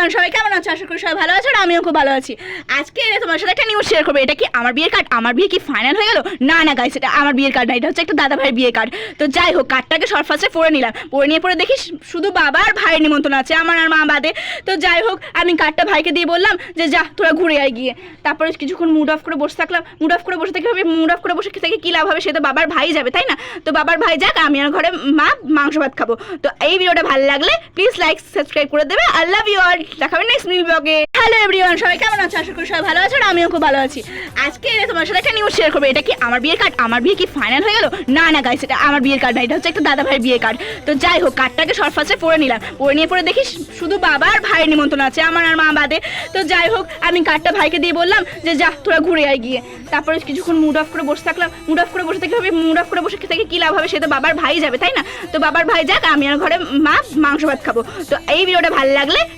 Everyone, সবাই কেমন আছো? আশা করি সবাই ভালো আছো আর আমিও খুব ভালো আছি। আজকে তোমার সাথে একটা নিউজ শেয়ার করবো। এটা কি আমার বিয়ের কার্ড? আমার বিয়ে কি ফাইনাল হয়ে গেল? না না গাইস, এটা আমার বিয়ের কার্ড না, এটা হচ্ছে একটা দাদা ভাইয়ের বিয়ের কার্ড। তো যাই হোক, কার্ডটাকে শর্ট ফার্স্টে পড়ে নিলাম। পড়ে দেখি শুধু বাবা আর ভাইয়ের নিমন্ত্রণ আছে, আমার আর মা বাদে। তো যাই হোক, আমি কার্ডটা ভাইকে দিয়ে বললাম যে যা তোরা ঘুরে আয় গিয়ে। তারপরে কিছুক্ষণ মুড অফ করে বসে থাকলাম। মুড অফ করে বসে থেকে মুড অফ করে বসে থেকে কী লাভ হবে? সে তো বাবার ভাই যাবে, তাই না? তো বাবার ভাই যাক, আমি আর ঘরে মা মাংস ভাত খাবো। তো এই ভিডিওটা ভালো লাগলে প্লিজ লাইক সাবস্ক্রাইব করে দেবে। I love you all. দেখা হবে নেক্সট নিউ ব্লগে। হ্যালো এভরিওয়ান, সবাই কেমন আছো? আশা করি সবাই ভালো আছো আর আমিও খুব ভালো আছি। আজকে তোমার সাথে একটা নিউজ শেয়ার করবো। এটা কি আমার বিয়ের কার্ড? আমার বিয়ে কি ফাইনাল হয়ে গেল? না না গাইস, এটা আমার বিয়ের কার্ড না, এটা হচ্ছে একটা দাদা ভাইয়ের বিয়ের কার্ড। তো যাই হোক, কার্ডটাকে শর্ট ফার্স্টে পড়ে নিলাম। পড়ে দেখি শুধু বাবা আর ভাইয়ের নিমন্ত্রণ আছে, আমার আর মা বাদে। তো যাই হোক, আমি কার্ডটা ভাইকে দিয়ে বললাম যে যা তোরা ঘুরে আয় গিয়ে। তারপরে কিছুক্ষণ মুড অফ করে বসে থাকলাম। মুড অফ করে বসে থেকে কী লাভ হবে? সে তো বাবার ভাই যাবে, তাই না? তো বাবার ভাই যাক, আমি আর ঘরে মা মাংস ভাত খাবো। তো এই ভিডিওটা ভালো লাগলে